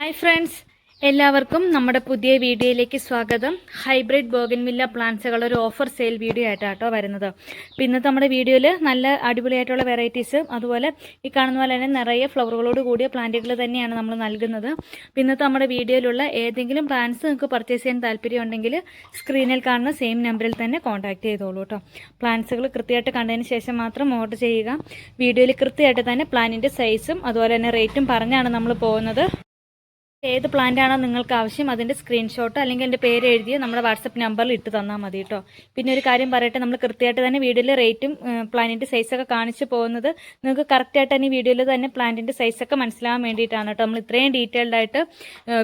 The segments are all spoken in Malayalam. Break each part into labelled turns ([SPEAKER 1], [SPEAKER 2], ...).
[SPEAKER 1] Hi friends, എല്ലാവർക്കും നമ്മുടെ പുതിയ വീഡിയോയിലേക്ക് സ്വാഗതം. ഹൈബ്രിഡ് ബോഗൻവില്ല പ്ലാന്റ്സുകൾ ഒരു ഓഫർ സെയിൽ വീഡിയോ ആയിട്ടാട്ടോ വരുന്നത്. അപ്പോൾ ഇന്നത്തെ നമ്മുടെ വീഡിയോയിൽ നല്ല അടിപൊളിയായിട്ടുള്ള വെറൈറ്റീസ് അതുപോലെ ഈ കാണുന്ന പോലെ തന്നെ നിറയെ ഫ്ലവറുകളോട് കൂടിയ പ്ലാന്റുകൾ തന്നെയാണ് നമ്മൾ നൽകുന്നത്. അപ്പോൾ ഇന്നത്തെ നമ്മുടെ വീഡിയോയിലുള്ള ഏതെങ്കിലും പ്ലാന്റ്സ് നിങ്ങൾക്ക് പർച്ചേസ് ചെയ്യാൻ താല്പര്യമുണ്ടെങ്കിൽ സ്ക്രീനിൽ കാണുന്ന സെയിം നമ്പറിൽ തന്നെ കോൺടാക്ട് ചെയ്തോളൂ കേട്ടോ. പ്ലാന്റ്സുകൾ കൃത്യമായിട്ട് കണ്ടതിന് ശേഷം മാത്രം ഓർഡർ ചെയ്യുക. വീഡിയോയിൽ കൃത്യമായിട്ട് തന്നെ പ്ലാന്റിൻ്റെ സൈസും അതുപോലെ തന്നെ റേറ്റും പറഞ്ഞാണ് നമ്മൾ പോകുന്നത്. ഏത് പ്ലാന്റ് ആണോ നിങ്ങൾക്ക് ആവശ്യം അതിൻ്റെ സ്ക്രീൻഷോട്ട് അല്ലെങ്കിൽ എൻ്റെ പേര് എഴുതിയോ നമ്മുടെ വാട്സപ്പ് നമ്പറിൽ ഇട്ട് തന്നാൽ മതി കേട്ടോ. പിന്നെ ഒരു കാര്യം പറയട്ടെ, നമ്മൾ കൃത്യമായിട്ട് തന്നെ വീഡിയോയിൽ റേറ്റും പ്ലാന്റിൻ്റെ സൈസൊക്കെ കാണിച്ച് പോകുന്നത് നിങ്ങൾക്ക് കറക്റ്റായിട്ട് തന്നെ വീഡിയോയിൽ തന്നെ പ്ലാന്റിൻ്റെ സൈസൊക്കെ മനസ്സിലാകാൻ വേണ്ടിയിട്ടാണ് കേട്ടോ നമ്മൾ ഇത്രയും ഡീറ്റെയിൽഡ് ആയിട്ട്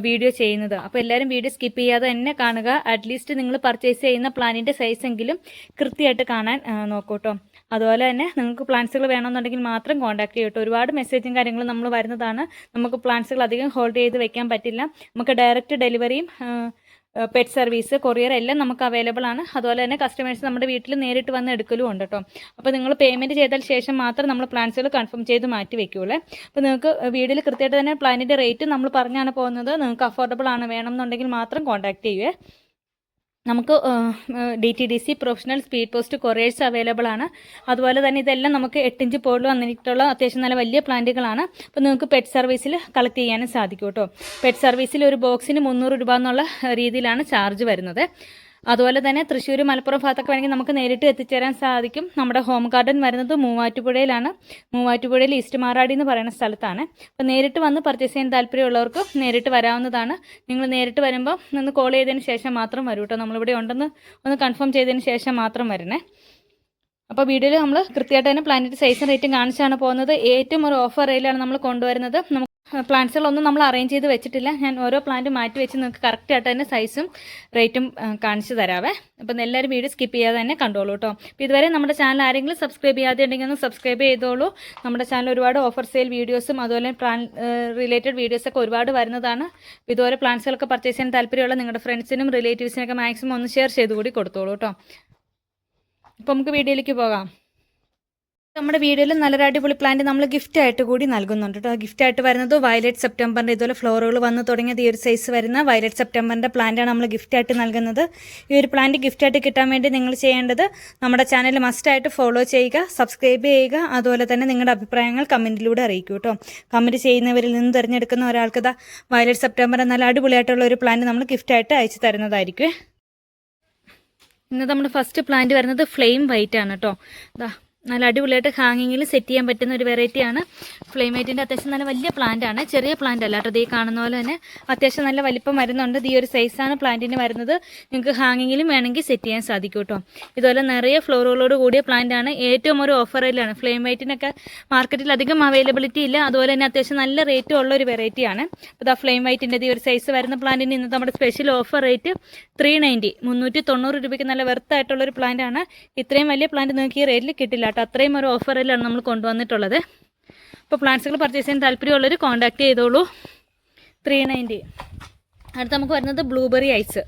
[SPEAKER 1] വീഡിയോ ചെയ്യുന്നത്. അപ്പോൾ എല്ലാവരും വീഡിയോ സ്കിപ്പ് ചെയ്യാതെ തന്നെ കാണുക. അറ്റ്ലീസ്റ്റ് നിങ്ങൾ പർച്ചേസ് ചെയ്യുന്ന പ്ലാന്റിൻ്റെ സൈസെങ്കിലും കൃത്യമായിട്ട് കാണാൻ നോക്കൂ കേട്ടോ. അതുപോലെ തന്നെ നിങ്ങൾക്ക് പ്ലാന്റ്സുകൾ വേണമെന്നുണ്ടെങ്കിൽ മാത്രം കോൺടാക്ട് ചെയ്യട്ടോ. ഒരുപാട് മെസ്സേജും കാര്യങ്ങളും നമ്മൾ വരുന്നതാണ്. നമുക്ക് പ്ലാന്റ്സുകൾ അധികം ഹോൾഡ് ചെയ്ത് വെക്കാൻ പറ്റില്ല. നമുക്ക് ഡയറക്റ്റ് ഡെലിവറിയും പെറ്റ് സർവീസ് കൊറിയർ എല്ലാം നമുക്ക് അവൈലബിൾ ആണ്. അതുപോലെ തന്നെ കസ്റ്റമേഴ്സ് നമ്മുടെ വീട്ടിൽ നേരിട്ട് വന്ന് എടുക്കലും ഉണ്ട് കേട്ടോ. അപ്പോൾ നിങ്ങൾ പേയ്മെൻറ്റ് ചെയ്താൽ ശേഷം മാത്രം നമ്മൾ പ്ലാന്റ്സുകൾ കൺഫേം ചെയ്ത് മാറ്റി വെക്കുകയുള്ളൂ. അപ്പോൾ നിങ്ങൾക്ക് വീഡിയോയിൽ കൃത്യമായിട്ട് തന്നെ പ്ലാന്റിൻ്റെ റേറ്റ് നമ്മൾ പറഞ്ഞാണ് പോകുന്നത്. നിങ്ങൾക്ക് അഫോർഡബിൾ ആണ് വേണമെന്നുണ്ടെങ്കിൽ മാത്രം കോൺടാക്ട് ചെയ്യുക. നമുക്ക് DTDC professional speed post couriers available ആണ്. അതുപോലെ തന്നെ ഇതെല്ലാം നമുക്ക് 8 ഇഞ്ച് പോളിൽ വന്നിട്ടുള്ള അത്യാവശ്യം നല്ല വലിയ പ്ലാന്റുകളാണ്. അപ്പോൾ നിങ്ങൾക്ക് പെറ്റ് സർവീസിൽ കളക്ട് ചെയ്യാനും സാധിക്കും കേട്ടോ. പെറ്റ് സർവീസിൽ ഒരു ബോക്സിന് 300 രൂപ എന്നുള്ള രീതിയിലാണ് ചാർജ് വരുന്നത്. അതുപോലെ തന്നെ തൃശ്ശൂർ മലപ്പുറം ഭാഗത്തൊക്കെ വേണമെങ്കിൽ നമുക്ക് നേരിട്ട് എത്തിച്ചേരാൻ സാധിക്കും. നമ്മുടെ ഹോം ഗാർഡൻ വരുന്നത് മൂവാറ്റുപുഴയിലാണ്. മൂവാറ്റുപുഴയിൽ ഈസ്റ്റ് മാറാടി എന്ന് പറയുന്ന സ്ഥലത്താണ്. അപ്പോൾ നേരിട്ട് വന്ന് പർച്ചേസ് ചെയ്യാൻ താല്പര്യമുള്ളവർക്ക് നേരിട്ട് വരാവുന്നതാണ്. നിങ്ങൾ നേരിട്ട് വരുമ്പോൾ ഒന്ന് കോൾ ചെയ്തതിന് ശേഷം മാത്രം വരൂ കേട്ടോ. നമ്മളിവിടെ ഉണ്ടെന്ന് ഒന്ന് കൺഫേം ചെയ്തതിന് ശേഷം മാത്രം വരണേ. അപ്പോൾ വീഡിയോയിൽ നമ്മൾ കൃത്യമായിട്ട് തന്നെ പ്ലാന്റിൻ്റെ സൈസും റേറ്റും കാണിച്ചാണ് പോകുന്നത്. ഏറ്റവും ഒരു ഓഫർ റേറ്റിലാണ് നമ്മൾ കൊണ്ടുവരുന്നത്. പ്ലാന്റ്സുകളൊന്നും നമ്മൾ അറേഞ്ച് ചെയ്ത് വെച്ചിട്ടില്ല. ഞാൻ ഓരോ പ്ലാന്റ് മാറ്റി വെച്ച് നിങ്ങൾക്ക് കറക്റ്റായിട്ട് തന്നെ സൈസും റേറ്റും കാണിച്ച് തരാവേ. അപ്പം എല്ലാവരും വീഡിയോ സ്കിപ്പ് ചെയ്യാതെ തന്നെ കണ്ടോളൂ കേട്ടോ. അപ്പോൾ ഇതുവരെ നമ്മുടെ ചാനൽ ആരെങ്കിലും സബ്സ്ക്രൈബ് ചെയ്യാതെ ഉണ്ടെങ്കിൽ ഒന്ന് സബ്സ്ക്രൈബ് ചെയ്തോളൂ. നമ്മുടെ ചാനൽ ഒരുപാട് ഓഫർ സെയിൽ വീഡിയോസും അതുപോലെ പ്ലാൻ റിലേറ്റഡ് വീഡിയോസൊക്കെ ഒരുപാട് വരുന്നതാണ്. ഇതുപോലെ പ്ലാന്റ്സുകളൊക്കെ പർച്ചേസ് ചെയ്യാൻ താല്പര്യമുള്ള നിങ്ങളുടെ ഫ്രണ്ട്സിനും റിലേറ്റീവ്സിനൊക്കെ മാക്സിമം ഒന്ന് ഷെയർ ചെയ്ത് കൂടി കൊടുത്തോളൂ കേട്ടോ. അപ്പോൾ നമുക്ക് വീഡിയോയിലേക്ക് പോകാം. നമ്മുടെ വീഡിയോയിൽ നല്ലൊരു അടിപൊളി പ്ലാന്റ് നമ്മൾ ഗിഫ്റ്റായിട്ട് കൂടി നൽകുന്നുണ്ട് കേട്ടോ. ഗിഫ്റ്റായിട്ട് വരുന്നത് വയലറ്റ് സെപ്റ്റംബറിൻ്റെ ഇതുപോലെ ഫ്ലോറുകൾ വന്ന് തുടങ്ങിയത് ഈ ഒരു സൈസ് വരുന്ന വയലറ്റ് സെപ്റ്റംബറിൻ്റെ പ്ലാന്റാണ് നമ്മൾ ഗിഫ്റ്റായിട്ട് നൽകുന്നത്. ഈ ഒരു പ്ലാന്റ് ഗിഫ്റ്റായിട്ട് കിട്ടാൻ വേണ്ടി നിങ്ങൾ ചെയ്യേണ്ടത് നമ്മുടെ ചാനൽ മസ്റ്റായിട്ട് ഫോളോ ചെയ്യുക, സബ്സ്ക്രൈബ് ചെയ്യുക. അതുപോലെ തന്നെ നിങ്ങളുടെ അഭിപ്രായങ്ങൾ കമൻറ്റിലൂടെ അറിയിക്കൂ കേട്ടോ. കമൻറ്റ് ചെയ്യുന്നവരിൽ നിന്ന് തിരഞ്ഞെടുക്കുന്ന ഒരാൾക്ക് വയലറ്റ് സെപ്റ്റംബർ നല്ല അടിപൊളിയായിട്ടുള്ള ഒരു പ്ലാന്റ് നമ്മൾ ഗിഫ്റ്റായിട്ട് അയച്ചു തരുന്നതായിരിക്കും. ഇന്ന് നമ്മുടെ ഫസ്റ്റ് പ്ലാന്റ് വരുന്നത് ഫ്ലെയിം വൈറ്റ് ആണ് കേട്ടോ. നല്ല അടിപൊളിയായിട്ട് ഹാങ്ങിങ്ങിൽ സെറ്റ് ചെയ്യാൻ പറ്റുന്ന ഒരു വെറൈറ്റിയാണ്. ഫ്ലെയിം വൈറ്റിൻ്റെ അത്യാവശ്യം നല്ല വലിയ പ്ലാന്റ് ആണ്, ചെറിയ പ്ലാന്റ് അല്ല കേട്ടോ. ഈ കാണുന്ന പോലെ തന്നെ അത്യാവശ്യം നല്ല വലിപ്പം വരുന്നുണ്ട്. ഈ ഒരു സൈസാണ് പ്ലാന്റിന് വരുന്നത്. നിങ്ങൾക്ക് ഹാങ്ങിങ്ങിലും വേണമെങ്കിൽ സെറ്റ് ചെയ്യാൻ സാധിക്കും കേട്ടോ. ഇതുപോലെ നിറയെ ഫ്ലോറുകളോട് കൂടിയ പ്ലാന്റ് ആണ്. ഏറ്റവും ഒരു ഓഫറിലാണ്. ഫ്ലെയിം വൈറ്റിനൊക്കെ മാർക്കറ്റിൽ അധികം അവൈലബിലിറ്റി ഇല്ല. അതുപോലെ തന്നെ അത്യാവശ്യം നല്ല റേറ്റും ഉള്ള ഒരു വെറൈറ്റിയാണ്. അപ്പോൾ ഫ്ലെയിം വൈറ്റിൻ്റെ ഈ ഒരു സൈസ് വരുന്ന പ്ലാന്റിന് ഇന്നത്തെ നമ്മുടെ സ്പെഷ്യൽ ഓഫർ റേറ്റ് 390 390 രൂപയ്ക്ക് നല്ല വെർത്തായിട്ടുള്ളൊരു പ്ലാന്റ് ആണ്. ഇത്രയും വലിയ പ്ലാന്റ് നിങ്ങൾക്ക് ഈ റേറ്റിൽ കിട്ടില്ല കേട്ടോ. അത്രയും ഒരു ഓഫറിലാണ് നമ്മൾ കൊണ്ടുവന്നിട്ടുള്ളത്. അപ്പോൾ പ്ലാന്റ്സുകൾ പർച്ചേസ് ചെയ്യാൻ താല്പര്യമുള്ളവർ കോൺടാക്ട് ചെയ്തോളൂ. 390. അടുത്ത് നമുക്ക് വരുന്നത് ബ്ലൂബെറി ഐസ്.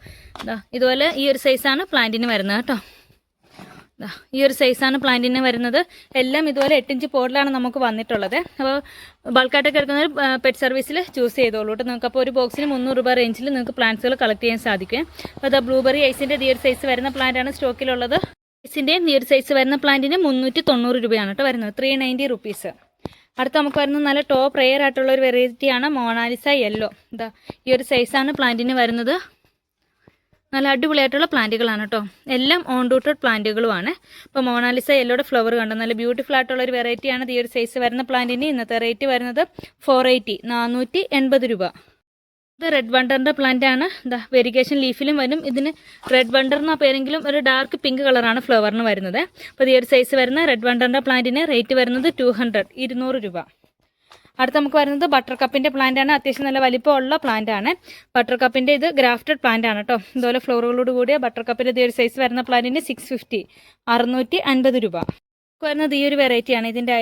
[SPEAKER 1] ഇതുപോലെ ഈ ഒരു സൈസാണ് പ്ലാന്റിന് വരുന്നത് കേട്ടോ. ഈ ഒരു സൈസാണ് പ്ലാന്റിന് വരുന്നത്. എല്ലാം ഇതുപോലെ 8 ഇഞ്ച് പോട്ടിലാണ് നമുക്ക് വന്നിട്ടുള്ളത്. അപ്പോൾ ബൾക്കായിട്ടൊക്കെ എടുക്കുന്നവർ പെറ്റ് സർവീസിൽ ചൂസ് ചെയ്തോളൂ കേട്ടോ. നിങ്ങൾക്ക് അപ്പോൾ ഒരു ബോക്സിന് 300 രൂപ റേഞ്ചിൽ നിങ്ങൾക്ക് പ്ലാന്റ്സുകൾ കളക്ട് ചെയ്യാൻ സാധിക്കും. അപ്പോൾ ബ്ലൂബെറി ഐസിൻ്റെ ഈ ഒരു സൈസ് വരുന്ന പ്ലാന്റാണ് സ്റ്റോക്കിലുള്ളത്. ഐസിൻ്റെയും ഈ ഒരു സൈസ് വരുന്ന പ്ലാന്റിന് 390 രൂപയാണ് കേട്ടോ വരുന്നത്. 390 റുപ്പീസ്. അടുത്ത് നമുക്ക് വരുന്നത് നല്ല ടോപ്പ് റെയർ ആയിട്ടുള്ള ഒരു വെറൈറ്റിയാണ് മൊണാലിസ യെല്ലോ. ഈ ഒരു സൈസാണ് പ്ലാന്റിന് വരുന്നത്. നല്ല അടിപൊളിയായിട്ടുള്ള പ്ലാന്റുകളാണ് കേട്ടോ. എല്ലാം ഓൺ റൂട്ടഡ് പ്ലാന്റുകളുമാണ്. അപ്പോൾ മൊണാലിസ യെല്ലോയുടെ ഫ്ലവർ കണ്ടോ, നല്ല ബ്യൂട്ടിഫുൾ ആയിട്ടുള്ള ഒരു വെറൈറ്റിയാണ്. ഈ ഒരു സൈസ് വരുന്ന പ്ലാന്റിന് ഇന്നത്തെ റേറ്റ് വരുന്നത് 480 480 രൂപ. ഇത് റെഡ് വണ്ടറിൻ്റെ പ്ലാന്റ് ആണ്. വെരിഗേഷൻ ലീഫിലും വരും. ഇതിന് റെഡ് വണ്ടർ എന്ന പേരെങ്കിലും ഒരു ഡാർക്ക് പിങ്ക് കളറാണ് ഫ്ലവറിന് വരുന്നത്. അപ്പോൾ ഈ ഒരു സൈസ് വരുന്ന റെഡ് വണ്ടറിൻ്റെ പ്ലാന്റിന് റേറ്റ് വരുന്നത് 200 രൂപ. അടുത്ത് നമുക്ക് വരുന്നത് ബട്ടർ കപ്പിൻ്റെ പ്ലാന്റ് ആണ്. അത്യാവശ്യം നല്ല വലിപ്പമുള്ള പ്ലാന്റ് ആണ്. ബട്ടർ കപ്പിൻ്റെ ഇത് ഗ്രാഫ്റ്റഡ് പ്ലാന്റ് ആണ് കേട്ടോ. ഇതുപോലെ ഫ്ലോറുകളോട് കൂടിയ ബട്ടർ കപ്പിൻ്റെ ഈ ഒരു സൈസ് വരുന്ന പ്ലാന്റിന് 650 650 രൂപ. വരുന്നത് ഈ ഒരു വെറൈറ്റിയാണ്. ഇതിൻ്റെ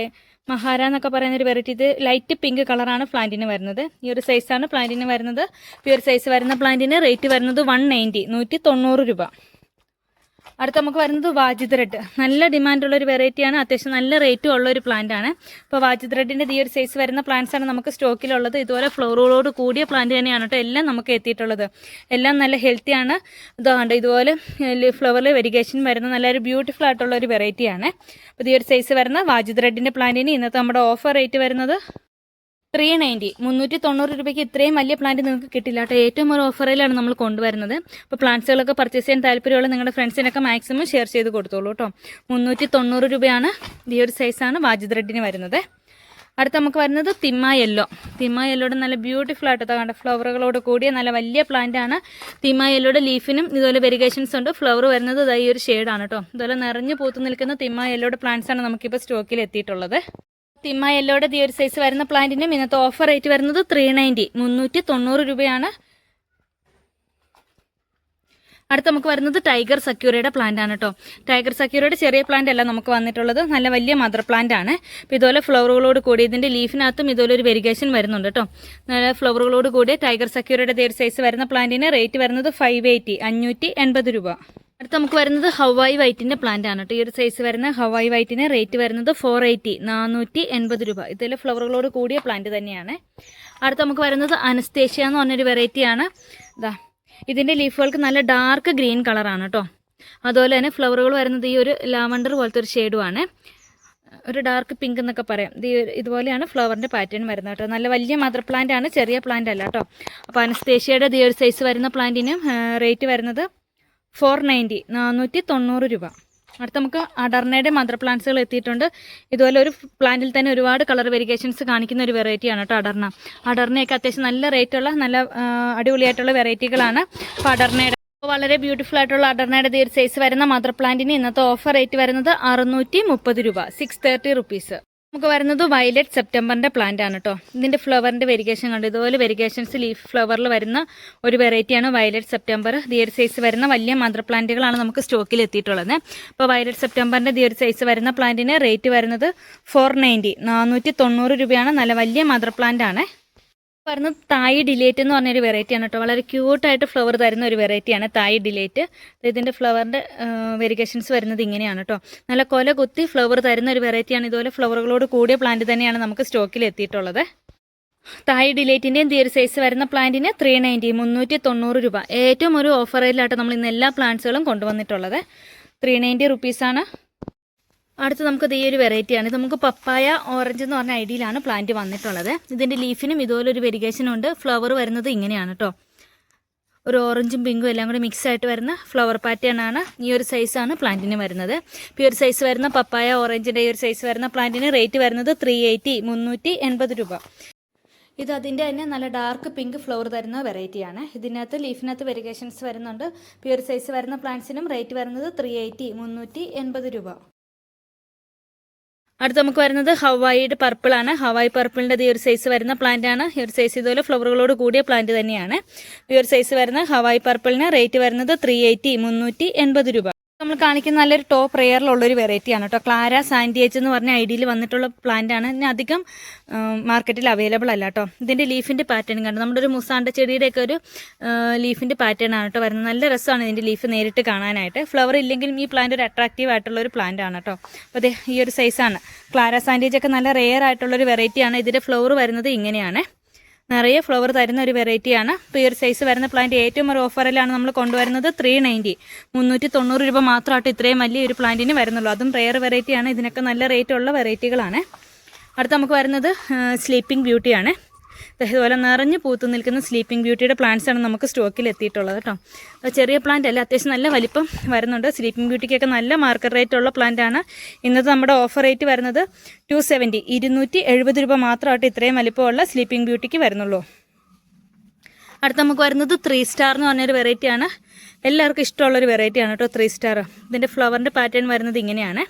[SPEAKER 1] മഹാര എന്നൊക്കെ പറയുന്നൊരു വെറൈറ്റി. ഇത് ലൈറ്റ് പിങ്ക് കളറാണ് പ്ലാന്റിന് വരുന്നത്. ഈ ഒരു സൈസാണ് പ്ലാന്റിന് വരുന്നത്. ഈ ഒരു സൈസ് വരുന്ന പ്ലാന്റിന് റേറ്റ് വരുന്നത് 190 190 രൂപ. അടുത്ത നമുക്ക് വരുന്നത് വാജിദ് റെഡ്. നല്ല ഡിമാൻഡുള്ളൊരു വെറൈറ്റിയാണ്, അത്യാവശ്യം നല്ല റേറ്റും ഉള്ളൊരു പ്ലാന്റ് ആണ്. ഇപ്പോൾ വാജിദ് റെഡിൻ്റെ ഈ ഒരു സൈസ് വരുന്ന പ്ലാന്റ്സ് ആണ് നമുക്ക് സ്റ്റോക്കിലുള്ളത്. ഇതുപോലെ ഫ്ലവറുകളോട് കൂടിയ പ്ലാന്റ് തന്നെയാണ് കേട്ടോ എല്ലാം നമുക്ക് എത്തിയിട്ടുള്ളത്. എല്ലാം നല്ല ഹെൽത്തിയാണ്. ഇതുകൊണ്ട് ഇതുപോലെ ഫ്ലവറിൽ വെരിഗേഷൻ വരുന്ന നല്ലൊരു ബ്യൂട്ടിഫുൾ ആയിട്ടുള്ള ഒരു വെറൈറ്റിയാണ്. അപ്പോൾ ഈ ഒരു സൈസ് വരുന്ന വാജിദ് റെഡിൻ്റെ പ്ലാന്റിന് ഇന്നത്തെ നമ്മുടെ ഓഫർ റേറ്റ് വരുന്നത് 390, 390 രൂപയ്ക്ക് ഇത്രയും വലിയ പ്ലാന്റ് നിങ്ങൾക്ക് കിട്ടില്ല കേട്ടോ. ഏറ്റവും ഒരു ഓഫറിലാണ് നമ്മൾ കൊണ്ടുവരുന്നത്. അപ്പോൾ പ്ലാന്റ്സുകളൊക്കെ പർച്ചേസ് ചെയ്യാൻ താല്പര്യമുള്ള നിങ്ങളുടെ ഫ്രണ്ട്സിനൊക്കെ മാക്സിമം ഷെയർ ചെയ്ത് കൊടുത്തോളൂ കേട്ടോ. 390 രൂപയാണ് ഈ ഒരു സൈസാണ് വാജിദ് റെഡിന് വരുന്നത്. അടുത്ത് നമുക്ക് വരുന്നത് തിമ്മ യെല്ലോ. തിമ്മ യെല്ലോയുടെ നല്ല ബ്യൂട്ടിഫുൾ ആയിട്ട് കണ്ട ഫ്ലവറുകളോട് കൂടിയ നല്ല വലിയ പ്ലാന്റ് ആണ്. തിമ്മ യെല്ലോയുടെ ലീഫിനും ഇതുപോലെ വെരിഗേഷൻസ് ഉണ്ട്. ഫ്ലവർ വരുന്നത് ഈ ഒരു ഷെയ്ഡാണ് കേട്ടോ. ഇതുപോലെ നിറഞ്ഞു പൂത്തു നിൽക്കുന്ന തിമ്മ യെല്ലോയുടെ പ്ലാന്റ്സ് ആണ് നമുക്കിപ്പോൾ സ്റ്റോക്കിൽ എത്തിയിട്ടുള്ളത്. തിമ്മ യെല്ലോയുടെ ഈ ഒരു സൈസ് വരുന്ന പ്ലാന്റിനും ഇന്നത്തെ ഓഫർ റേറ്റ് വരുന്നത് 390, 390 രൂപയാണ്. അടുത്ത് നമുക്ക് വരുന്നത് ടൈഗർ സക്യൂരയുടെ പ്ലാന്റ് ആണ് കേട്ടോ. ടൈഗർ സക്യൂരയുടെ ചെറിയ പ്ലാന്റ് അല്ല നമുക്ക് വന്നിട്ടുള്ളത്, നല്ല വലിയ മദർ പ്ലാന്റ് ആണ്. അപ്പോൾ ഇതുപോലെ ഫ്ലവറുകളോട് കൂടി ഇതിൻ്റെ ലീഫിനകത്തും ഇതുപോലെ ഒരു വെരിഗേഷൻ വരുന്നുണ്ട് കേട്ടോ. നല്ല ഫ്ലവറുകളോട് കൂടി ടൈഗർ സക്യൂരയുടെ ഈ ഒരു സൈസ് വരുന്ന പ്ലാന്റിന് റേറ്റ് വരുന്നത് 580, 580 രൂപ. അടുത്ത് നമുക്ക് വരുന്നത് ഹവായി വൈറ്റിൻ്റെ പ്ലാന്റ് ആണ് കേട്ടോ. ഈ ഒരു സൈസ് വരുന്ന ഹവായി വൈറ്റിന് റേറ്റ് വരുന്നത് 480, 480 രൂപ. ഇതിൽ ഫ്ലവറുകളോട് കൂടിയ പ്ലാന്റ് തന്നെയാണ്. അടുത്ത് നമുക്ക് വരുന്നത് അനസ്തേഷ്യ എന്ന് പറഞ്ഞൊരു വെറൈറ്റിയാണ്. ഇതാ ഇതിൻ്റെ ലീഫുകൾക്ക് നല്ല ഡാർക്ക് ഗ്രീൻ കളറാണ് കേട്ടോ. അതുപോലെ തന്നെ ഫ്ലവറുകൾ വരുന്നത് ഈ ഒരു ലാവണ്ടർ പോലത്തെ ഒരു ഷെയ്ഡുമാണ്, ഒരു ഡാർക്ക് പിങ്ക് എന്നൊക്കെ പറയാം. ഇതുപോലെയാണ് ഫ്ലവറിൻ്റെ പാറ്റേൺ വരുന്നത് കേട്ടോ. നല്ല വലിയ മദർ പ്ലാന്റ് ആണ്, ചെറിയ പ്ലാന്റ് അല്ല കേട്ടോ. അപ്പോൾ അനസ്തേഷ്യയുടെ ഈ ഒരു സൈസ് വരുന്ന പ്ലാന്റിന് റേറ്റ് വരുന്നത് 490, 490 രൂപ. അടുത്ത് നമുക്ക് അഡർണയുടെ മദർ പ്ലാന്റ്സുകൾ എത്തിയിട്ടുണ്ട്. ഇതുപോലെ ഒരു പ്ലാന്റിൽ തന്നെ ഒരുപാട് കളർ വെരിഗേഷൻസ് കാണിക്കുന്ന ഒരു വെറൈറ്റിയാണ് കേട്ടോ അഡർണ. അഡർണയൊക്കെ അത്യാവശ്യം നല്ല റേറ്റുള്ള നല്ല അടിപൊളിയായിട്ടുള്ള വെറൈറ്റികളാണ്. അപ്പോൾ അഡർണയുടെ വളരെ ബ്യൂട്ടിഫുൾ ആയിട്ടുള്ള അഡർണയുടെ ഈ ഒരു സൈസ് വരുന്ന മദർ പ്ലാന്റിന് ഇന്നത്തെ ഓഫർ റേറ്റ് വരുന്നത് 630 രൂപ, 630 റുപ്പീസ്. നമുക്ക് വരുന്നത് വയലറ്റ് സെപ്റ്റംബറിൻ്റെ പ്ലാന്റ് ആണ് കേട്ടോ. ഇതിൻ്റെ ഫ്ലവറിൻ്റെ വെരിഗേഷൻ കണ്ട് ഇതുപോലെ വെരിഗേഷൻസ് ലീഫ് ഫ്ലവറിൽ വരുന്ന ഒരു വെറൈറ്റിയാണ് വയലറ്റ് സെപ്റ്റംബർ. ഈ ഒരു സൈസ് വരുന്ന വലിയ മദർ പ്ലാന്റുകളാണ് നമുക്ക് സ്റ്റോക്കിൽ എത്തിയിട്ടുള്ളത്. അപ്പോൾ വയലറ്റ് സെപ്റ്റംബറിൻ്റെ ഈ ഒരു സൈസ് വരുന്ന പ്ലാന്റിന് റേറ്റ് വരുന്നത് 490, 490 രൂപയാണ്. നല്ല വലിയ മദർ പ്ലാന്റ് ആണ്. വരുന്നത് തായ് ഡിലേറ്റ് എന്ന് പറഞ്ഞൊരു വെറൈറ്റിയാണ് കേട്ടോ. വളരെ ക്യൂട്ടായിട്ട് ഫ്ലവർ തരുന്ന ഒരു വെറൈറ്റിയാണ് തായ് ഡിലേറ്റ്. ഇതിൻ്റെ ഫ്ലവറിൻ്റെ വെരിഗേഷൻസ് വരുന്നത് ഇങ്ങനെയാണ് കേട്ടോ. നല്ല കൊല കുത്തി ഫ്ലവർ തരുന്ന ഒരു വെറൈറ്റിയാണ്. ഇതുപോലെ ഫ്ലവറുകളോട് കൂടിയ പ്ലാന്റ് തന്നെയാണ് നമുക്ക് സ്റ്റോക്കിൽ എത്തിയിട്ടുള്ളത്. തായ് ഡിലേറ്റിൻ്റെയും ഈ ഒരു സൈസ് വരുന്ന പ്ലാന്റിന് 390, 390 രൂപ. ഏറ്റവും ഒരു ഓഫറിലായിട്ട് നമ്മൾ ഇന്ന് എല്ലാ പ്ലാന്റ്സുകളും കൊണ്ടുവന്നിട്ടുള്ളത്. 390 റുപ്പീസാണ്. അടുത്ത് നമുക്ക് ഈ ഒരു വെറൈറ്റിയാണ്. ഇത് നമുക്ക് പപ്പായ ഓറഞ്ച് എന്ന് പറഞ്ഞ ഐഡിയയിലാണ് പ്ലാന്റ് വന്നിട്ടുള്ളത്. ഇതിൻ്റെ ലീഫിനും ഇതുപോലെ ഒരു വെരിഗേഷൻ ഉണ്ട്. ഫ്ലവർ വരുന്നത് ഇങ്ങനെയാണ് കേട്ടോ. ഒരു ഓറഞ്ചും പിങ്കും എല്ലാം കൂടി മിക്സ് ആയിട്ട് വരുന്ന ഫ്ലവർ പാറ്റേൺ ആണ്. ഈ ഒരു സൈസാണ് പ്ലാന്റിന് വരുന്നത്. ഇപ്പോൾ ഈ ഒരു സൈസ് വരുന്ന പപ്പായ ഓറഞ്ചിൻ്റെ ഈ ഒരു സൈസ് വരുന്ന പ്ലാന്റിന് റേറ്റ് വരുന്നത് 380, 380 രൂപ. ഇത് അതിൻ്റെ തന്നെ നല്ല ഡാർക്ക് പിങ്ക് ഫ്ലവർ തരുന്ന വെറൈറ്റിയാണ്. ഇതിനകത്ത് ലീഫിനകത്ത് വെരിഗേഷൻസ് വരുന്നുണ്ട്. ഇപ്പോൾ ഈ ഒരു സൈസ് വരുന്ന പ്ലാന്റ്സിനും റേറ്റ് വരുന്നത് 380, 380 രൂപ. അടുത്ത് നമുക്ക് വരുന്നത് ഹവായിയുടെ പർപ്പിൾ ആണ്. ഹവായി പർപ്പിളിൻ്റെ ഈ ഒരു സൈസ് വരുന്ന പ്ലാന്റ് ആണ്. ഈ ഒരു സൈസ് ഇതുപോലെ ഫ്ലവറുകളോട് കൂടിയ പ്ലാന്റ് തന്നെയാണ്. ഈ ഒരു സൈസ് വരുന്ന ഹവായി പർപ്പിളിന് റേറ്റ് വരുന്നത് 380, 380 രൂപ. നമ്മൾ കാണിക്കുന്ന നല്ലൊരു ടോപ്പ് റെയറിലുള്ളൊരു വെറൈറ്റിയാണ് കേട്ടോ. ക്ലാര സാൻഡിയേജ് എന്ന് പറഞ്ഞ ഐഡിയയിൽ വന്നിട്ടുള്ള പ്ലാന്റ് ആണ്. ഇതിന് അധികം മാർക്കറ്റിൽ അവൈലബിൾ അല്ല കേട്ടോ. ഇതിൻ്റെ ലീഫിൻ്റെ പാറ്റേൺ കണ്ടു നമ്മുടെ ഒരു മുസാണ്ട ചെടിയുടെയൊക്കെ ഒരു ലീഫിൻ്റെ പാറ്റേൺ ആണ് കേട്ടോ വരുന്നത്. നല്ല രസമാണ് ഇതിൻ്റെ ലീഫ് നേരിട്ട് കാണാനായിട്ട്. ഫ്ലവർ ഇല്ലെങ്കിലും ഈ പ്ലാന്റ് ഒരു അട്രാക്റ്റീവ് ആയിട്ടുള്ള ഒരു പ്ലാന്റ് ആണ് കേട്ടോ. അപ്പോൾ അതെ ഈ ഒരു സൈസാണ്. ക്ലാര സാൻഡിയേജ് ഒക്കെ നല്ല റെയർ ആയിട്ടുള്ളൊരു വെറൈറ്റിയാണ്. ഇതിൻ്റെ ഫ്ലവർ വരുന്നത് ഇങ്ങനെയാണ്. നിറയെ ഫ്ലവർ തരുന്ന ഒരു വെറൈറ്റിയാണ്. ഇപ്പോൾ ഈ ഒരു സൈസ് വരുന്ന പ്ലാന്റ് ഏറ്റവും ഒരു ഓഫറിലാണ് നമ്മൾ കൊണ്ടുവരുന്നത്. 390, 390 രൂപ മാത്രമായിട്ട് ഇത്രയും വലിയ ഒരു പ്ലാന്റിന് വരുന്നുള്ളൂ. അതും റെയർ വെറൈറ്റിയാണ്. ഇതിനൊക്കെ നല്ല റേറ്റ് ഉള്ള വെറൈറ്റികളാണ്. അടുത്ത് നമുക്ക് വരുന്നത് സ്ലീപ്പിംഗ് ബ്യൂട്ടിയാണ്. ഇതുപോലെ നിറഞ്ഞു പൂത്തു നിൽക്കുന്ന സ്ലീപ്പിംഗ് ബ്യൂട്ടിയുടെ പ്ലാന്റ്സ് ആണ് നമുക്ക് സ്റ്റോക്കിൽ എത്തിയിട്ടുള്ളത് കേട്ടോ. ചെറിയ പ്ലാന്റ് അല്ല, അത്യാവശ്യം നല്ല വലിപ്പം വരുന്നുണ്ട്. സ്ലീപ്പിംഗ് ബ്യൂട്ടിക്കൊക്കെ നല്ല മാർക്കറ്റ് റേറ്റ് ഉള്ള പ്ലാന്റ് ആണ്. ഇന്നത്തെ നമ്മുടെ ഓഫർ റേറ്റ് വരുന്നത് 270, 270 രൂപ മാത്രമായിട്ട് ഇത്രയും വലിപ്പമുള്ള സ്ലീപ്പിംഗ് ബ്യൂട്ടിക്ക് വരുന്നുള്ളൂ. അടുത്ത് നമുക്ക് വരുന്നത് 3 സ്റ്റാർ എന്ന് പറഞ്ഞൊരു വെറൈറ്റിയാണ്. എല്ലാവർക്കും ഇഷ്ടമുള്ളൊരു വെറൈറ്റിയാണ് കേട്ടോ 3 സ്റ്റാർ. ഇതിൻ്റെ ഫ്ലവറിൻ്റെ പാറ്റേൺ വരുന്നത് ഇങ്ങനെയാണ്.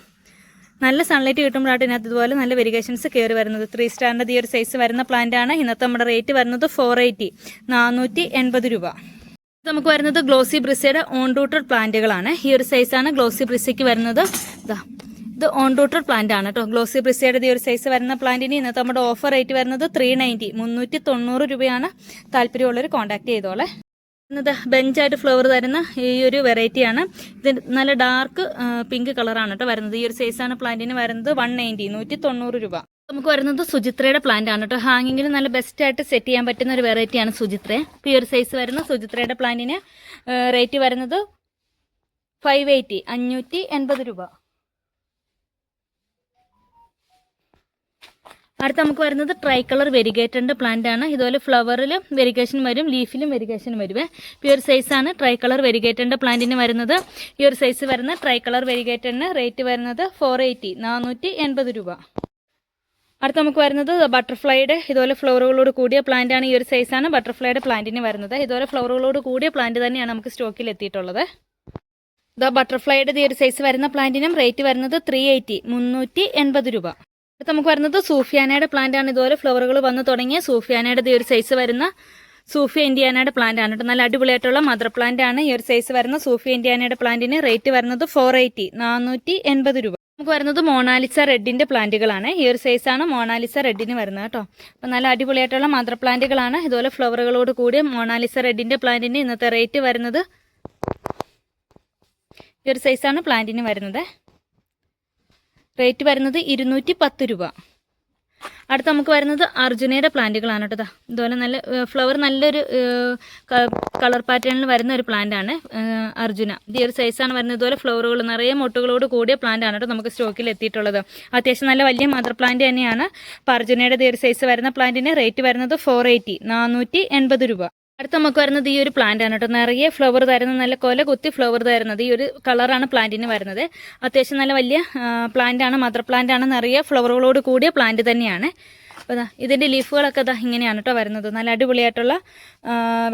[SPEAKER 1] നല്ല സൺലൈറ്റ് കിട്ടുമ്പോഴാണ് ഇതിനകത്ത് ഇതുപോലെ നല്ല വെരിഗേഷൻസ് കയറി വരുന്നത്. 3 സ്റ്റാറിൻ്റെ ഈ ഒരു സൈസ് വരുന്ന പ്ലാന്റ് ആണ്. ഇന്നത്തെ നമ്മുടെ റേറ്റ് വരുന്നത് 480, 480 രൂപ. നമുക്ക് വരുന്നത് ഗ്ലോസി ബ്രിസയുടെ ഓൺ റൂട്ടഡ് പ്ലാന്റുകളാണ്. ഈ ഒരു സൈസാണ് ഗ്ലോസി ബ്രിസയ്ക്ക് വരുന്നത്. ഇത് ഓൺ റൂട്ടഡ് പ്ലാന്റ് ആണ് കേട്ടോ. ഗ്ലോസി ബ്രിസയുടെ ഈ ഒരു സൈസ് വരുന്ന പ്ലാന്റിന് ഇന്നത്തെ നമ്മുടെ ഓഫർ റേറ്റ് വരുന്നത് 390, 390 രൂപയാണ്. താല്പര്യമുള്ളവർ കോൺടാക്ട് ചെയ്തോളെ. ഇന്നത്തെ ബെഞ്ചായിട്ട് ഫ്ലവർ തരുന്ന ഈ ഒരു വെറൈറ്റിയാണ്. ഇത് നല്ല ഡാർക്ക് പിങ്ക് കളറാണ് കേട്ടോ വരുന്നത്. ഈ ഒരു സൈസാണ് പ്ലാന്റിന് വരുന്നത്. 190 190 രൂപ. നമുക്ക് വരുന്നത് സുചിത്രയുടെ പ്ലാന്റ് ആണ് കേട്ടോ. ഹാങ്ങിങ്ങിൽ നല്ല ബെസ്റ്റായിട്ട് സെറ്റ് ചെയ്യാൻ പറ്റുന്ന ഒരു വെറൈറ്റിയാണ് സുചിത്ര. ഇപ്പോൾ ഈ ഒരു സൈസ് വരുന്ന സുചിത്രയുടെ പ്ലാന്റിന് റേറ്റ് വരുന്നത് 580 580 രൂപ. അടുത്ത നമുക്ക് വരുന്നത് ട്രൈ കളർ വെരിഗേറ്ററിൻ്റെ പ്ലാന്റ് ആണ്. ഇതുപോലെ ഫ്ലവറിൽ വെരിഗേഷൻ വരും, ലീഫിലും വെരിഗേഷൻ വരുവേ. ഈ ഒരു സൈസാണ് ട്രൈ കളർ വെരിഗേറ്ററിൻ്റെ പ്ലാന്റിന് വരുന്നത്. ഈ ഒരു സൈസ് വരുന്ന ട്രൈ കളർ വെരിഗേറ്ററിന് റേറ്റ് വരുന്നത് 480 480 രൂപ. അടുത്ത നമുക്ക് വരുന്നത് ബട്ടർഫ്ലൈയുടെ ഇതുപോലെ ഫ്ലവറുകളോട് കൂടിയ പ്ലാന്റ് ആണ്. ഈ ഒരു സൈസാണ് ബട്ടർഫ്ലൈയുടെ പ്ലാന്റിന് വരുന്നത്. ഇതുപോലെ ഫ്ലവറുകളോട് കൂടിയ പ്ലാന്റ് തന്നെയാണ് നമുക്ക് സ്റ്റോക്കിൽ എത്തിയിട്ടുള്ളത്. ബട്ടർഫ്ലൈയുടെ ഈ ഒരു സൈസ് വരുന്ന പ്ലാന്റിനും റേറ്റ് വരുന്നത് 380 380 രൂപ. അടുത്ത നമുക്ക് വരുന്നത് സൂഫിയാനയുടെ പ്ലാന്റ് ആണ്. ഇതുപോലെ ഫ്ലവറുകൾ വന്ന് തുടങ്ങിയ സൂഫിയാനയുടെ ഈ ഒരു സൈസ് വരുന്ന സൂഫിയ ഇന്ത്യാനയുടെ പ്ലാന്റ് ആണ് കേട്ടോ. നല്ല അടിപൊളിയായിട്ടുള്ള മദർ പ്ലാന്റ് ആണ്. ഈ ഒരു സൈസ് വരുന്ന സൂഫിയ ഇന്ത്യാനയുടെ പ്ലാന്റിന് റേറ്റ് വരുന്നത് 480 480 രൂപ. നമുക്ക് വരുന്നത് മൊണാലിസ റെഡിന്റെ പ്ലാന്റുകളാണ്. ഈ ഒരു സൈസാണ് മൊണാലിസ റെഡിന് വരുന്നത് കേട്ടോ. അപ്പം നല്ല അടിപൊളിയായിട്ടുള്ള മദർ പ്ലാന്റുകളാണ്. ഇതുപോലെ ഫ്ലവറുകളോട് കൂടിയ മൊണാലിസ റെഡിന്റെ പ്ലാന്റിന് ഇന്നത്തെ റേറ്റ് വരുന്നത് ഈ ഒരു സൈസാണ് പ്ലാന്റിന് വരുന്നത്. റേറ്റ് വരുന്നത് 210 രൂപ. അടുത്ത നമുക്ക് വരുന്നത് അർജുനയുടെ പ്ലാന്റുകളാണ് കേട്ടോ. ഇതുപോലെ നല്ല ഫ്ലവർ നല്ലൊരു കളർ പാറ്റേണിൽ വരുന്ന ഒരു പ്ലാന്റ് ആണ് അർജുന. ഈ ഒരു സൈസാണ് വരുന്നത്. ഇതുപോലെ ഫ്ലവറുകൾ നിറയെ മൊട്ടുകളോട് കൂടിയ പ്ലാന്റ് ആണ് കേട്ടോ നമുക്ക് സ്റ്റോക്കിൽ എത്തിയിട്ടുള്ളത്. അത്യാവശ്യം നല്ല വലിയ മദർ പ്ലാന്റ് തന്നെയാണ്. അപ്പോൾ അർജുനയുടെ ഈ ഒരു സൈസ് വരുന്ന പ്ലാന്റിന് റേറ്റ് വരുന്നത് 480 480 രൂപ. അടുത്ത നമുക്ക് വരുന്നത് ഈ ഒരു പ്ലാന്റ് ആണ് കേട്ടോ. നിറയെ ഫ്ലവർ തരുന്ന നല്ല കൊല കുത്തി ഫ്ലവർ തരുന്നത് ഈ ഒരു കളറാണ് പ്ലാന്റിന് വരുന്നത്. അത്യാവശ്യം നല്ല വലിയ പ്ലാന്റ് ആണ്, മദർ പ്ലാന്റ് ആണ്. നിറയെ ഫ്ലവറുകളോട് കൂടിയ പ്ലാന്റ് തന്നെയാണ്. അപ്പോൾ ഇതിൻ്റെ ലീഫുകളൊക്കെ ഇങ്ങനെയാണ് കേട്ടോ വരുന്നത്. നല്ല അടിപൊളിയായിട്ടുള്ള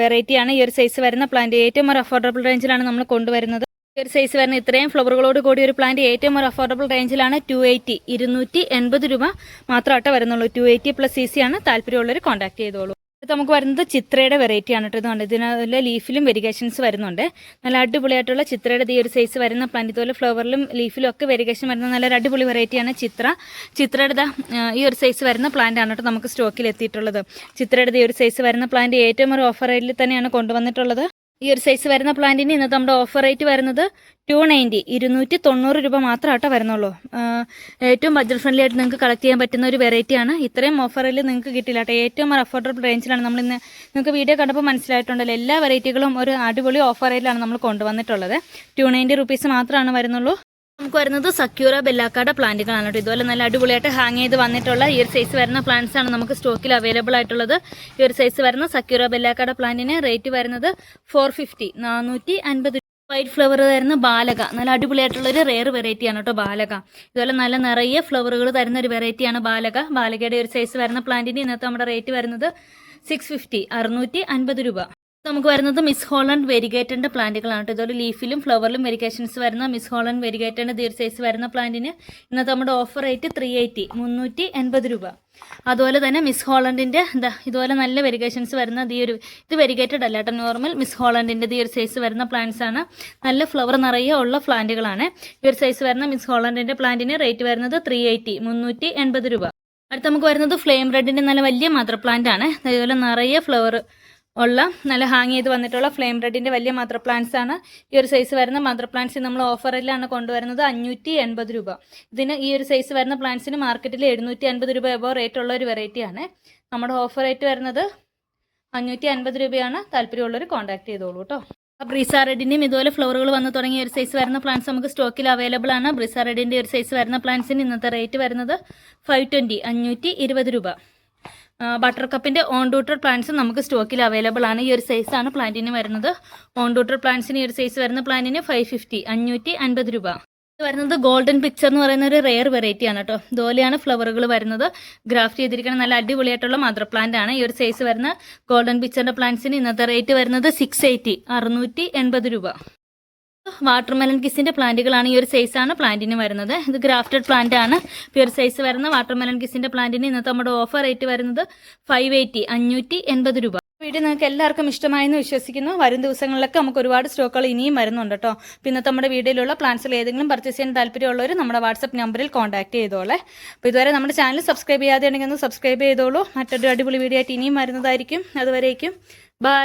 [SPEAKER 1] വെറൈറ്റിയാണ്. ഈ ഒരു സൈസ് വരുന്ന പ്ലാന്റ് ഏറ്റവും ഒരു അഫോർഡബിൾ റേഞ്ചിലാണ് നമ്മൾ കൊണ്ടുവരുന്നത്. ഈ ഒരു സൈസ് വരുന്ന ഇത്രയും ഫ്ലവറുകളോട് കൂടി ഒരു പ്ലാന്റ് ഏറ്റവും ഒരു അഫോർഡബിൾ റേഞ്ചിലാണ് 280 280 രൂപ മാത്രമായിട്ട് വരുന്നുള്ളൂ. 280 പ്ലസ് CC ആണ്. താല്പര്യമുള്ളവർ കോൺടാക്ട് ചെയ്തോളൂ. നമുക്ക് വരുന്നത് ചിത്രയുടെ വെറൈറ്റി ആണ് കേട്ടോ. ഇതുകൊണ്ട് ഇതിനുള്ള ലീഫിലും വെരിഗേഷൻസ് വരുന്നുണ്ട്. നല്ല അടിപൊളിയായിട്ടുള്ള ചിത്രയുടെ ഈ ഒരു സൈസ് വരുന്ന പ്ലാന്റ്. ഇതുപോലെ ഫ്ലവറിലും ലീഫിലും ഒക്കെ വെരിഗേഷൻ വരുന്ന നല്ലൊരു അടിപൊളി വെറൈറ്റിയാണ് ചിത്ര. ചിത്രയുടെ ഈ ഒരു സൈസ് വരുന്ന പ്ലാന്റ് ആണ് കേട്ടോ നമുക്ക് സ്റ്റോക്കിൽ എത്തിയിട്ടുള്ളത്. ചിത്രയുടെ ഈ ഒരു സൈസ് വരുന്ന പ്ലാന്റ് ഏറ്റവും ഒരു ഓഫർ റേറ്റിൽ തന്നെയാണ് കൊണ്ടുവന്നിട്ടുള്ളത്. ഈ ഒരു സൈസ് വരുന്ന പ്ലാന്റിന് ഇന്നത്തെ നമ്മുടെ ഓഫർ റേറ്റ് വരുന്നത് 290 290 രൂപ മാത്രമായിട്ടോ വരുന്നുള്ളൂ. ഏറ്റവും ബഡ്ജറ്റ് ഫ്രണ്ട്ലി ആയിട്ട് നിങ്ങൾക്ക് കളക്ട് ചെയ്യാൻ പറ്റുന്ന ഒരു വെറൈറ്റിയാണ്. ഇത്രയും ഓഫറിൽ നിങ്ങൾക്ക് കിട്ടില്ല കേട്ടോ. ഏറ്റവും ഒരു അഫോർഡബിൾ റേഞ്ചിലാണ് നമ്മളിന്ന് നിങ്ങൾക്ക് വീഡിയോ കണ്ടപ്പോൾ മനസ്സിലായിട്ടുണ്ടല്ലോ. എല്ലാ വെറൈറ്റികളും ഒരു അടിപൊളി ഓഫർ റേറ്റിലാണ് നമ്മൾ കൊണ്ടുവന്നിട്ടുള്ളത്. 290 റുപ്പീസ് മാത്രമാണ് വരുന്നുള്ളൂ. നമുക്ക് വരുന്നത് സക്യൂറ ബെല്ലാക്കാടെ പ്ലാന്റുകളാണ് കേട്ടോ. ഇതുപോലെ നല്ല അടിപൊളിയായിട്ട് ഹാങ് ചെയ്ത് വന്നിട്ടുള്ള ഈ ഒരു സൈസ് വരുന്ന പ്ലാന്റ്സ് ആണ് നമുക്ക് സ്റ്റോക്കിൽ അവൈലബിൾ ആയിട്ടുള്ളത്. ഈ ഒരു സൈസ് വരുന്ന സക്യൂറ ബെല്ലാക്കാടെ പ്ലാന്റിന് റേറ്റ് വരുന്നത് 450 450. വൈറ്റ് ഫ്ലവർ തരുന്ന ബാലക നല്ല അടിപൊളിയായിട്ടുള്ളൊരു റെയർ വെറൈറ്റിയാണ് കേട്ടോ ബാലക. ഇതുപോലെ നല്ല നിറയെ ഫ്ലവറുകൾ തരുന്ന ഒരു വെറൈറ്റിയാണ് ബാലക. ബാലകയുടെ ഒരു സൈസ് വരുന്ന പ്ലാന്റിന് ഇന്നത്തെ നമ്മുടെ റേറ്റ് വരുന്നത് 650 650 രൂപ. നമുക്ക് വരുന്നത് മിസ് ഹോളണ്ട് വെരിഗേറ്ററിന്റെ പ്ലാന്റുകളാണ് കേട്ടോ. ഇതുപോലെ ലീഫിലും ഫ്ലവറിലും വെരിഗേഷൻസ് വരുന്ന മിസ് ഹോളണ്ട് വെരിഗേറ്ററിന്റെ ദീർ സൈസ് വരുന്ന പ്ലാന്റിന് ഇന്നത്തെ നമ്മുടെ ഓഫർ റേറ്റ് 380 380 രൂപ. അതുപോലെ തന്നെ മിസ് ഹോളണ്ടിന്റെ ഇതുപോലെ നല്ല വെരിഗേഷൻസ് വരുന്ന ഇത് വെരിഗേറ്റഡ് അല്ല കേട്ടോ, നോർമൽ മിസ് ഹോളണ്ടിന്റെ ഈ ഒരു സൈസ് വരുന്ന പ്ലാന്റ്സ് ആണ്. നല്ല ഫ്ലവർ നിറയെ ഉള്ള പ്ലാന്റുകളാണ്. ഈ ഒരു സൈസ് വരുന്ന മിസ് ഹോളണ്ടിന്റെ പ്ലാന്റിന് റേറ്റ് വരുന്നത് 380 380 രൂപ. അടുത്ത നമുക്ക് വരുന്നത് ഫ്ലെയിം റെഡിന്റെ നല്ല വലിയ മദർ പ്ലാന്റ് ആണ്. അതുപോലെ നിറയെ ഫ്ലവർ ഉള്ള നല്ല ഹാങ് ചെയ്ത് വന്നിട്ടുള്ള ഫ്ലെയിം റെഡിൻ്റെ വലിയ മദർ പ്ലാന്റ്സ് ആണ്. ഈ ഒരു സൈസ് വരുന്ന മദർ പ്ലാന്റ്സ് നമ്മൾ ഓഫറിലാണ് കൊണ്ടുവരുന്നത് 580 രൂപ. ഇതിന് ഈ ഒരു സൈസ് വരുന്ന പ്ലാന്റ്സിന് മാർക്കറ്റിൽ 750 രൂപ എബോ റേറ്റ് ഉള്ള ഒരു വെറൈറ്റിയാണ്. നമ്മുടെ ഓഫർ റേറ്റ് വരുന്നത് 550 രൂപയാണ്. താല്പര്യമുള്ളവർ കോൺടാക്ട് ചെയ്തോളൂ കേട്ടോ. ബ്രിസ റെഡിൻ്റെയും ഇതുപോലെ ഫ്ലവറുകൾ വന്ന് തുടങ്ങിയ ഒരു സൈസ് വരുന്ന പ്ലാന്റ്സ് നമുക്ക് സ്റ്റോക്കിൽ അവൈലബിൾ ആണ്. ബ്രിസ റെഡിൻ്റെ ഒരു സൈസ് വരുന്ന പ്ലാന്റ്സിന് ഇന്നത്തെ റേറ്റ് വരുന്നത് 520 520 രൂപ. ബട്ടർ കപ്പിൻ്റെ ഓൺ ഡൂട്ടർ പ്ലാന്റ്സ് നമുക്ക് സ്റ്റോക്കിൽ അവൈലബിൾ ആണ്. ഈ ഒരു സൈസാണ് പ്ലാന്റിന് വരുന്നത്. ഓൺ ഡൂട്ടർ പ്ലാന്റ്സിന് ഈ ഒരു സൈസ് വരുന്ന പ്ലാന്റിന് 550 550 രൂപ. ഇത് വരുന്നത് ഗോൾഡൻ പിക്ചർ എന്ന് പറയുന്ന ഒരു റെയർ വെറൈറ്റി ആണ് കേട്ടോ. ഇതുപോലെയാണ് ഫ്ലവറുകൾ വരുന്നത്. ഗ്രാഫ്റ്റ് ചെയ്തിരിക്കുന്ന നല്ല അടിപൊളിയായിട്ടുള്ള മദർ പ്ലാന്റ് ആണ്. ഈ ഒരു സൈസ് വരുന്ന ഗോൾഡൻ പിക്ചറിൻ്റെ പ്ലാന്റ്സിന് ഇന്നത്തെ റേറ്റ് വരുന്നത് 680 680 രൂപ. വാട്ടർമെലൻ കിസിൻ്റെ പ്ലാന്റുകളാണ്. ഈ ഒരു സൈസാണ് പ്ലാന്റിന് വരുന്നത്. ഇത് ഗ്രാഫ്റ്റഡ് പ്ലാന്റ് ആണ്. ഈ ഒരു സൈസ് വരുന്ന വാട്ടർമെലൻ കിസിൻ്റെ പ്ലാന്റിന് ഇന്നത്തെ നമ്മുടെ ഓഫർ റേറ്റ് വരുന്നത് 580 580 രൂപ. വീഡിയോ നിങ്ങൾക്ക് എല്ലാവർക്കും ഇഷ്ടമായെന്ന് വിശ്വസിക്കുന്നു. വരും ദിവസങ്ങളിലൊക്കെ നമുക്ക് ഒരുപാട് സ്റ്റോക്കുകൾ ഇനിയും വരുന്നുണ്ട് കേട്ടോ. അപ്പോൾ ഇന്നത്തെ നമ്മുടെ വീഡിയോയിലുള്ള പ്ലാന്റ്സിൽ ഏതെങ്കിലും പർച്ചേസ് ചെയ്യാൻ താല്പര്യമുള്ളവർ നമ്മുടെ വാട്സപ്പ് നമ്പറിൽ കോൺടാക്ട് ചെയ്തോളെ. അപ്പോൾ ഇതുവരെ നമ്മുടെ ചാനൽ സബ്സ്ക്രൈബ് ചെയ്യാതെ ഉണ്ടെങ്കിൽ ഒന്ന് സബ്സ്ക്രൈബ് ചെയ്തോളൂ. മറ്റൊരു അടിപൊളി വീഡിയോ ആയിട്ട് ഇനിയും വരുന്നതായിരിക്കും. അതുവരേക്കും ബൈ.